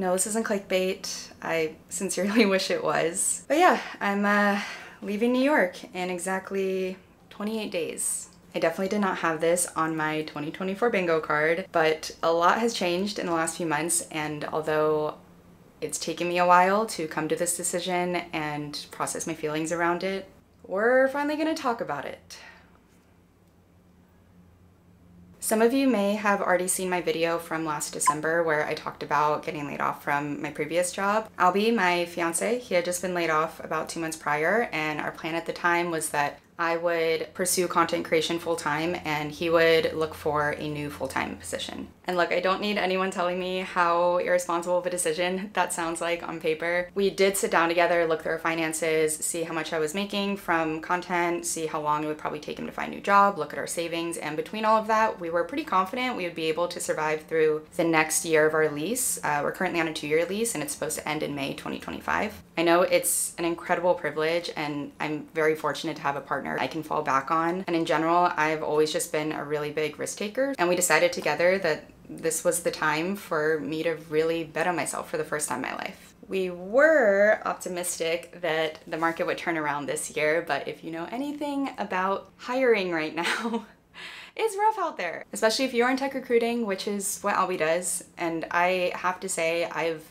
No, this isn't clickbait. I sincerely wish it was. But yeah, I'm leaving New York in exactly 28 days. I definitely did not have this on my 2024 bingo card, but a lot has changed in the last few months, and although it's taken me a while to come to this decision and process my feelings around it, we're finally gonna talk about it. Some of you may have already seen my video from last December where I talked about getting laid off from my previous job. Albie, my fiance, he had just been laid off about 2 months prior, and our plan at the time was that I would pursue content creation full-time and he would look for a new full-time position. And look, I don't need anyone telling me how irresponsible of a decision that sounds like on paper. We did sit down together, look through our finances, see how much I was making from content, see how long it would probably take him to find a new job, look at our savings, and between all of that, we were pretty confident we would be able to survive through the next year of our lease. We're currently on a 2-year lease and it's supposed to end in May 2025. I know it's an incredible privilege and I'm very fortunate to have a partner I can fall back on. And in general, I've always just been a really big risk taker. And we decided together that this was the time for me to really bet on myself for the first time in my life. We were optimistic that the market would turn around this year, but if you know anything about hiring right now, it's rough out there, especially if you're in tech recruiting, which is what Albie does. And I have to say, I've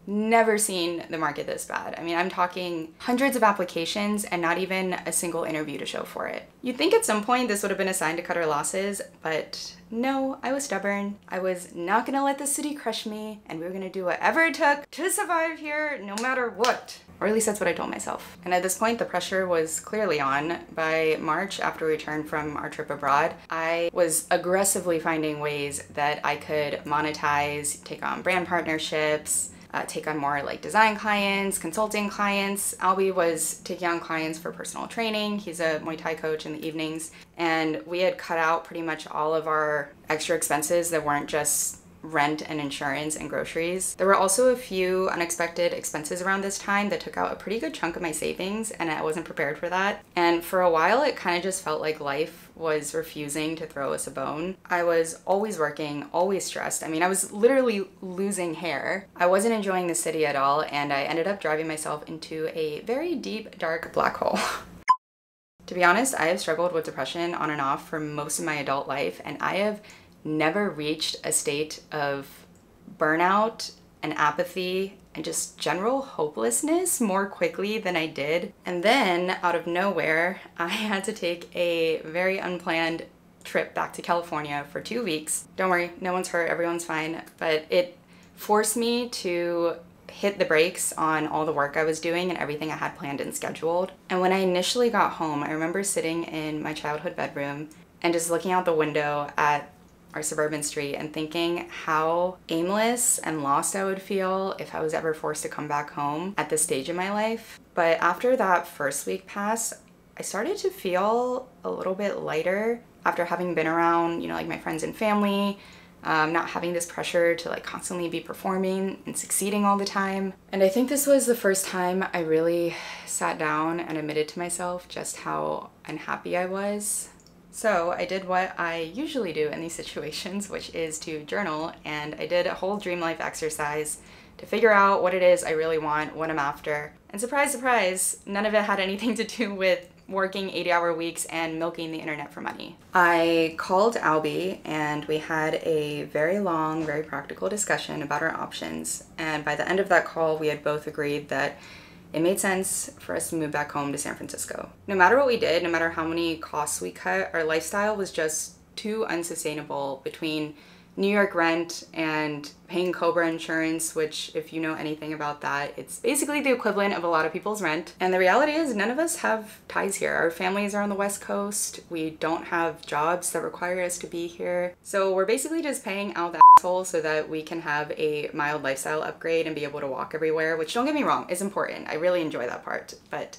never seen the market this bad. I mean, I'm talking hundreds of applications and not even a single interview to show for it. You'd think at some point this would have been a sign to cut our losses, but no, I was stubborn. I was not gonna let the city crush me, and we were gonna do whatever it took to survive here, no matter what. Or at least that's what I told myself. And at this point, the pressure was clearly on. By March, after we returned from our trip abroad, I was aggressively finding ways that I could monetize, take on brand partnerships, take on more like design clients, consulting clients. Albie was taking on clients for personal training. He's a Muay Thai coach in the evenings. And we had cut out pretty much all of our extra expenses that weren't just rent and insurance and groceries. There were also a few unexpected expenses around this time that took out a pretty good chunk of my savings, and I wasn't prepared for that. And for a while, it kind of just felt like life was refusing to throw us a bone. I was always working, always stressed. I mean, I was literally losing hair. I wasn't enjoying the city at all, and I ended up driving myself into a very deep, dark black hole. To be honest, I have struggled with depression on and off for most of my adult life, and I have never reached a state of burnout and apathy and just general hopelessness more quickly than I did. And then out of nowhere, I had to take a very unplanned trip back to California for 2 weeks. Don't worry, no one's hurt, everyone's fine. But it forced me to hit the brakes on all the work I was doing and everything I had planned and scheduled. And when I initially got home, I remember sitting in my childhood bedroom and just looking out the window at our suburban street and thinking how aimless and lost I would feel if I was ever forced to come back home at this stage in my life. But after that first week passed, I started to feel a little bit lighter after having been around, you know, like my friends and family, not having this pressure to like constantly be performing and succeeding all the time. And I think this was the first time I really sat down and admitted to myself just how unhappy I was. So I did what I usually do in these situations, which is to journal, and I did a whole dream life exercise to figure out what it is I really want, what I'm after. And surprise, surprise, none of it had anything to do with working 80-hour weeks and milking the internet for money. I called Albie and we had a very long, very practical discussion about our options. And by the end of that call, we had both agreed that it made sense for us to move back home to San Francisco. No matter what we did, no matter how many costs we cut, our lifestyle was just too unsustainable between New York rent and paying Cobra insurance, which if you know anything about that, it's basically the equivalent of a lot of people's rent. And the reality is none of us have ties here. Our families are on the West Coast. We don't have jobs that require us to be here. So we're basically just paying out the asshole so that we can have a mild lifestyle upgrade and be able to walk everywhere, which don't get me wrong, is important. I really enjoy that part, but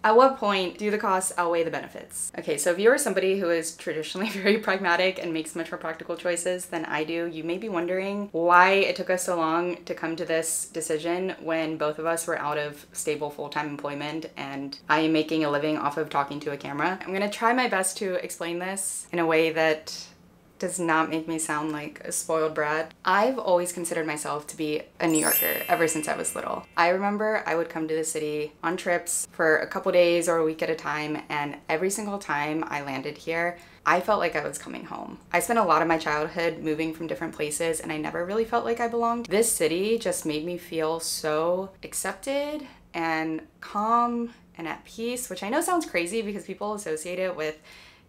at what point do the costs outweigh the benefits? Okay, so if you're somebody who is traditionally very pragmatic and makes much more practical choices than I do, you may be wondering why it took us so long to come to this decision when both of us were out of stable full-time employment and I am making a living off of talking to a camera. I'm gonna try my best to explain this in a way that does not make me sound like a spoiled brat. I've always considered myself to be a New Yorker ever since I was little. I remember I would come to the city on trips for a couple days or a week at a time, and every single time I landed here, I felt like I was coming home. I spent a lot of my childhood moving from different places and I never really felt like I belonged. This city just made me feel so accepted and calm and at peace, which I know sounds crazy because people associate it with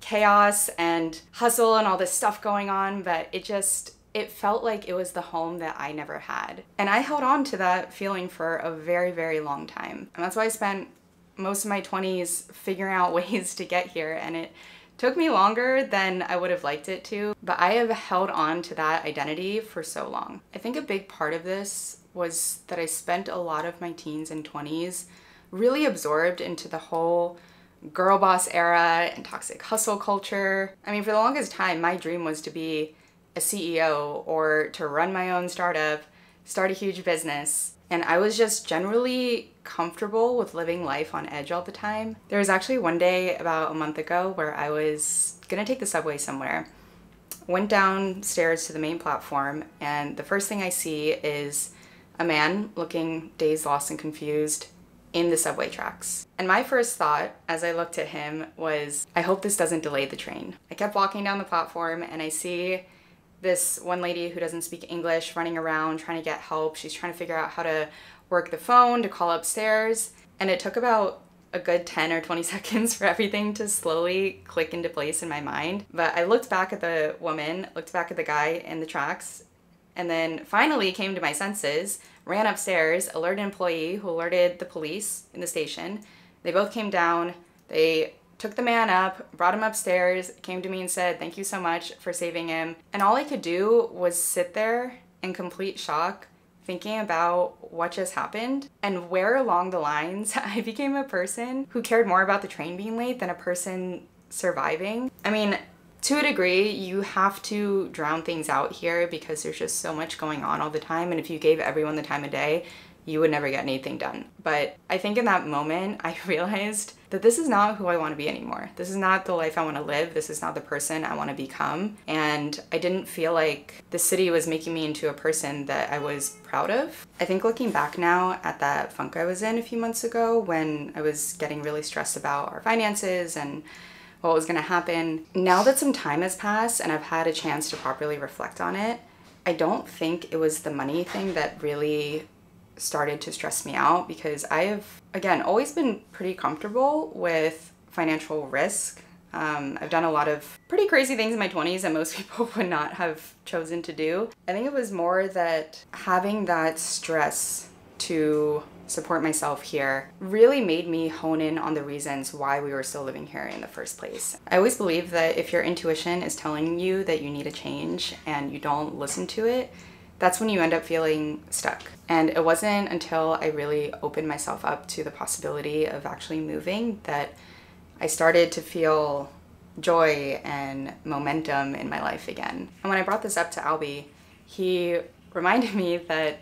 chaos and hustle and all this stuff going on, but it felt like it was the home that I never had. And I held on to that feeling for a very, very long time. And that's why I spent most of my 20s figuring out ways to get here, and it took me longer than I would have liked it to, but I have held on to that identity for so long. I think a big part of this was that I spent a lot of my teens and 20s really absorbed into the whole girl boss era and toxic hustle culture. I mean, for the longest time, my dream was to be a CEO or to run my own startup, start a huge business. And I was just generally comfortable with living life on edge all the time. There was actually one day about a month ago where I was gonna take the subway somewhere. Went downstairs to the main platform, and the first thing I see is a man looking dazed, lost, and confused in the subway tracks. And my first thought as I looked at him was, I hope this doesn't delay the train. I kept walking down the platform and I see this one lady who doesn't speak English running around trying to get help. She's trying to figure out how to work the phone to call upstairs. And it took about a good 10 or 20 seconds for everything to slowly click into place in my mind. But I looked back at the woman, looked back at the guy in the tracks, and then finally came to my senses, ran upstairs, alerted an employee who alerted the police in the station. They both came down, they took the man up, brought him upstairs, came to me and said, "Thank you so much for saving him." And all I could do was sit there in complete shock, thinking about what just happened and where along the lines I became a person who cared more about the train being late than a person surviving. I mean, to a degree, you have to drown things out here because there's just so much going on all the time, and if you gave everyone the time of day, you would never get anything done. But I think in that moment, I realized that this is not who I want to be anymore. This is not the life I want to live. This is not the person I want to become. And I didn't feel like the city was making me into a person that I was proud of. I think looking back now at that funk I was in a few months ago when I was getting really stressed about our finances and what was gonna happen, now that some time has passed and I've had a chance to properly reflect on it, I don't think it was the money thing that really started to stress me out, because I have, again, always been pretty comfortable with financial risk. I've done a lot of pretty crazy things in my 20s that most people would not have chosen to do. I think it was more that having that stress to support myself here really made me hone in on the reasons why we were still living here in the first place. I always believe that if your intuition is telling you that you need a change and you don't listen to it, that's when you end up feeling stuck. And it wasn't until I really opened myself up to the possibility of actually moving that I started to feel joy and momentum in my life again. And when I brought this up to Albie, he reminded me that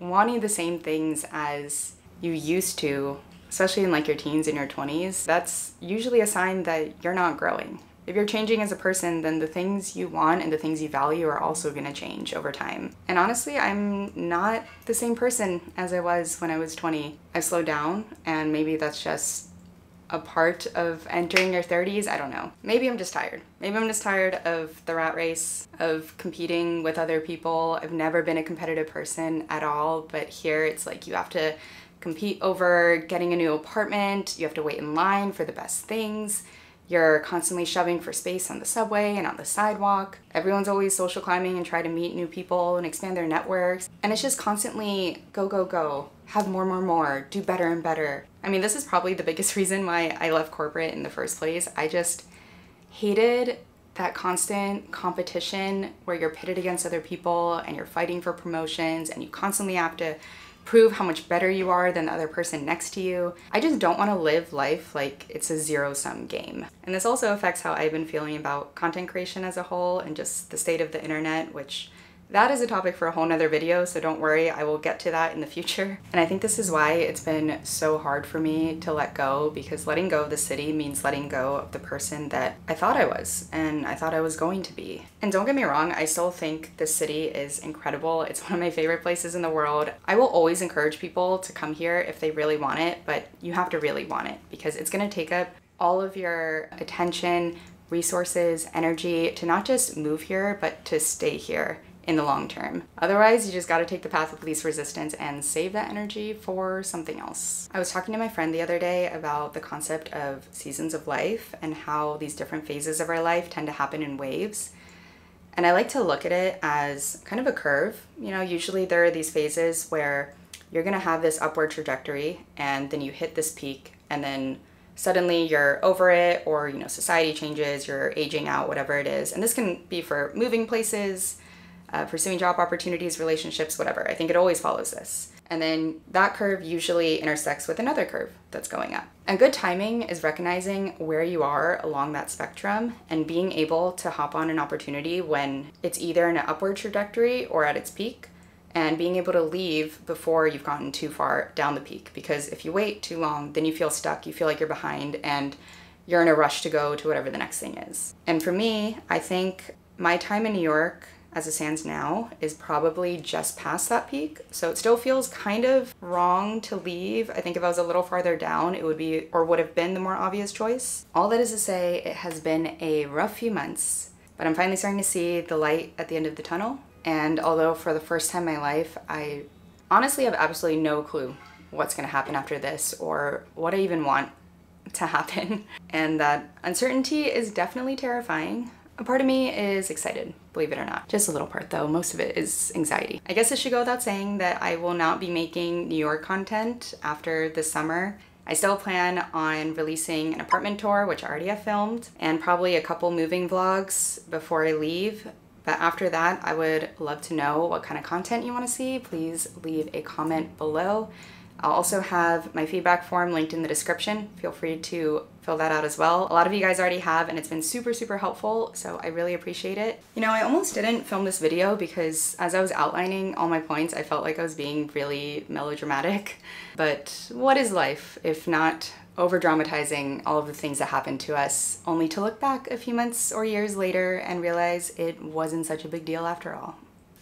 wanting the same things as you used to, especially in like your teens and your 20s, that's usually a sign that you're not growing. If you're changing as a person, then the things you want and the things you value are also gonna change over time. And honestly, I'm not the same person as I was when I was 20. I've slowed down, and maybe that's just a part of entering your 30s, I don't know. Maybe I'm just tired. Maybe I'm just tired of the rat race, of competing with other people. I've never been a competitive person at all, but here it's like you have to compete over getting a new apartment, you have to wait in line for the best things, you're constantly shoving for space on the subway and on the sidewalk. Everyone's always social climbing and try to meet new people and expand their networks. And it's just constantly go, go, go. Have more, do better and better. I mean, this is probably the biggest reason why I left corporate in the first place. I just hated that constant competition where you're pitted against other people and you're fighting for promotions and you constantly have to prove how much better you are than the other person next to you. I just don't want to live life like it's a zero-sum game. And this also affects how I've been feeling about content creation as a whole and just the state of the internet, which that is a topic for a whole nother video, so don't worry, I will get to that in the future. And I think this is why it's been so hard for me to let go, because letting go of the city means letting go of the person that I thought I was and I thought I was going to be. And don't get me wrong, I still think this city is incredible. It's one of my favorite places in the world. I will always encourage people to come here if they really want it, but you have to really want it, because it's gonna take up all of your attention, resources, energy to not just move here, but to stay here in the long term. Otherwise, you just gotta take the path of least resistance and save that energy for something else. I was talking to my friend the other day about the concept of seasons of life and how these different phases of our life tend to happen in waves. And I like to look at it as kind of a curve. You know, usually there are these phases where you're gonna have this upward trajectory and then you hit this peak and then suddenly you're over it, or, you know, society changes, you're aging out, whatever it is. And this can be for moving places, pursuing job opportunities, relationships, whatever. I think it always follows this. And then that curve usually intersects with another curve that's going up. And good timing is recognizing where you are along that spectrum and being able to hop on an opportunity when it's either in an upward trajectory or at its peak, and being able to leave before you've gotten too far down the peak. Because if you wait too long, then you feel stuck, you feel like you're behind, and you're in a rush to go to whatever the next thing is. And for me, I think my time in New York, as it stands now, is probably just past that peak. So it still feels kind of wrong to leave. I think if I was a little farther down, it would be, or would have been, the more obvious choice. All that is to say, it has been a rough few months, but I'm finally starting to see the light at the end of the tunnel. And although for the first time in my life, I honestly have absolutely no clue what's gonna happen after this or what I even want to happen. And that uncertainty is definitely terrifying. A part of me is excited, believe it or not. Just a little part though, most of it is anxiety. I guess it should go without saying that I will not be making New York content after this summer. I still plan on releasing an apartment tour, which I already have filmed, and probably a couple moving vlogs before I leave. But after that, I would love to know what kind of content you want to see. Please leave a comment below. I'll also have my feedback form linked in the description. Feel free to fill that out as well. A lot of you guys already have, and it's been super, super helpful, so I really appreciate it. You know, I almost didn't film this video because as I was outlining all my points, I felt like I was being really melodramatic. But what is life if not over-dramatizing all of the things that happened to us, only to look back a few months or years later and realize it wasn't such a big deal after all.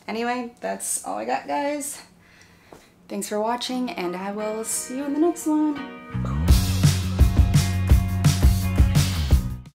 Anyway, that's all I got, guys. Thanks for watching, and I will see you in the next one.